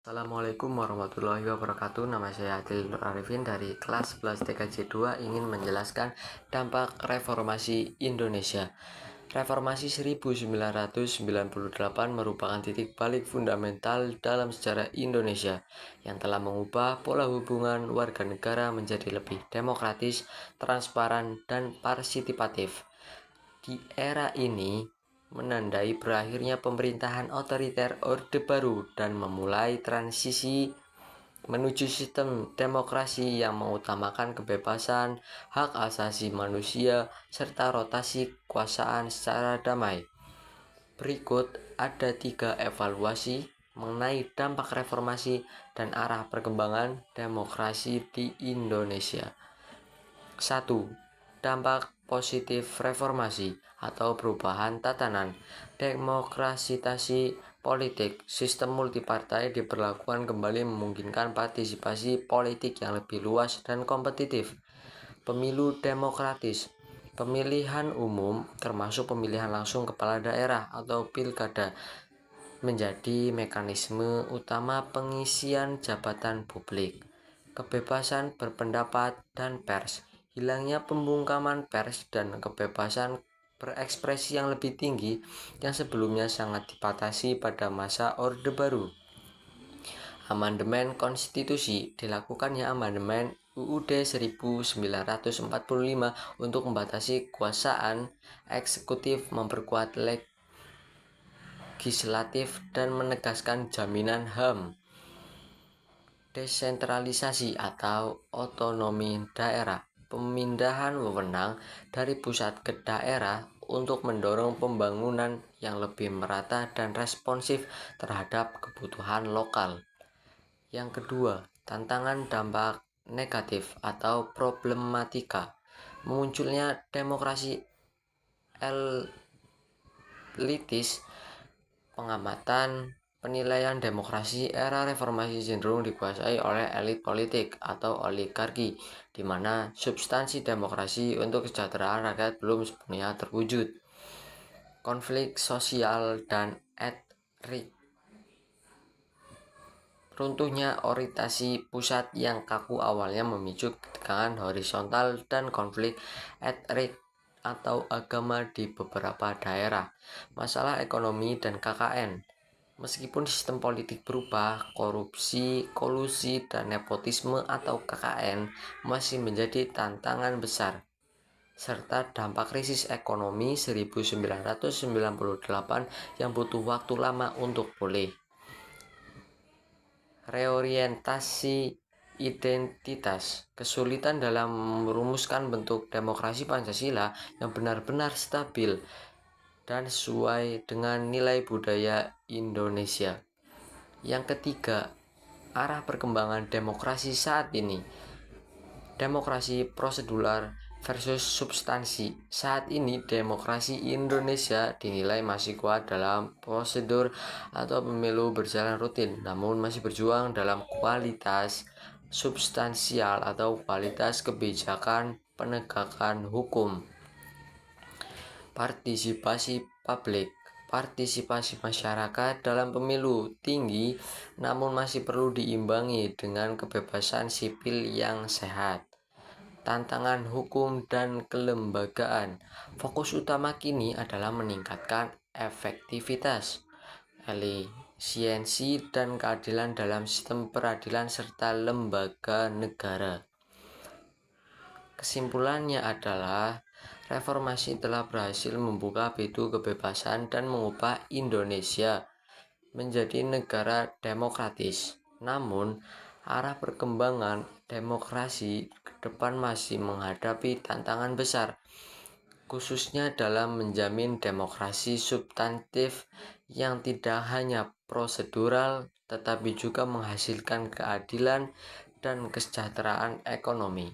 Assalamualaikum warahmatullahi wabarakatuh. Nama saya Adil Nur Arifin dari kelas 11 TKJ 2 ingin menjelaskan dampak reformasi Indonesia. Reformasi 1998 merupakan titik balik fundamental dalam sejarah Indonesia yang telah mengubah pola hubungan warga negara menjadi lebih demokratis, transparan, dan partisipatif. Di era ini menandai berakhirnya pemerintahan otoriter Orde Baru dan memulai transisi menuju sistem demokrasi yang mengutamakan kebebasan, hak asasi manusia, serta rotasi kekuasaan secara damai. Berikut ada 3 evaluasi mengenai dampak reformasi dan arah perkembangan demokrasi di Indonesia. 1. Dampak positif reformasi atau perubahan tatanan. Demokratisasi politik. Sistem multipartai diberlakukan kembali memungkinkan partisipasi politik yang lebih luas dan kompetitif. Pemilu demokratis. Pemilihan umum termasuk pemilihan langsung kepala daerah atau pilkada menjadi mekanisme utama pengisian jabatan publik. Kebebasan berpendapat dan pers. Hilangnya pembungkaman pers dan kebebasan berekspresi yang lebih tinggi yang sebelumnya sangat dibatasi pada masa Orde Baru. Amandemen Konstitusi. Dilakukannya amandemen UUD 1945 untuk membatasi kekuasaan eksekutif, memperkuat legislatif, dan menegaskan jaminan HAM. Desentralisasi atau otonomi daerah. Pemindahan wewenang dari pusat ke daerah untuk mendorong pembangunan yang lebih merata dan responsif terhadap kebutuhan lokal. Yang kedua, tantangan dampak negatif atau problematika. Munculnya demokrasi elitis. Pengamatan penilaian demokrasi era reformasi cenderung dikuasai oleh elit politik atau oligarki, di mana substansi demokrasi untuk kesejahteraan rakyat belum sepenuhnya terwujud. Konflik sosial dan etnik. Runtuhnya orientasi pusat yang kaku awalnya memicu ketegangan horizontal dan konflik etnik atau agama di beberapa daerah. Masalah ekonomi dan KKN. Meskipun sistem politik berubah, korupsi, kolusi, dan nepotisme atau KKN masih menjadi tantangan besar, serta dampak krisis ekonomi 1998 yang butuh waktu lama untuk pulih. Reorientasi identitas. Kesulitan dalam merumuskan bentuk demokrasi Pancasila yang benar-benar stabil dan sesuai dengan nilai budaya Indonesia. Yang ketiga, arah perkembangan demokrasi saat ini. Demokrasi prosedural versus substansi. Saat ini demokrasi Indonesia dinilai masih kuat dalam prosedur atau pemilu berjalan rutin, namun masih berjuang dalam kualitas substansial atau kualitas kebijakan penegakan hukum. Partisipasi publik. Partisipasi masyarakat dalam pemilu tinggi, namun masih perlu diimbangi dengan kebebasan sipil yang sehat. Tantangan hukum dan kelembagaan. Fokus utama kini adalah meningkatkan efektivitas, efisiensi, dan keadilan dalam sistem peradilan serta lembaga negara. Kesimpulannya adalah reformasi telah berhasil membuka pintu kebebasan dan mengubah Indonesia menjadi negara demokratis. Namun, arah perkembangan demokrasi ke depan masih menghadapi tantangan besar, khususnya dalam menjamin demokrasi substantif yang tidak hanya prosedural, tetapi juga menghasilkan keadilan dan kesejahteraan ekonomi.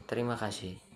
Terima kasih.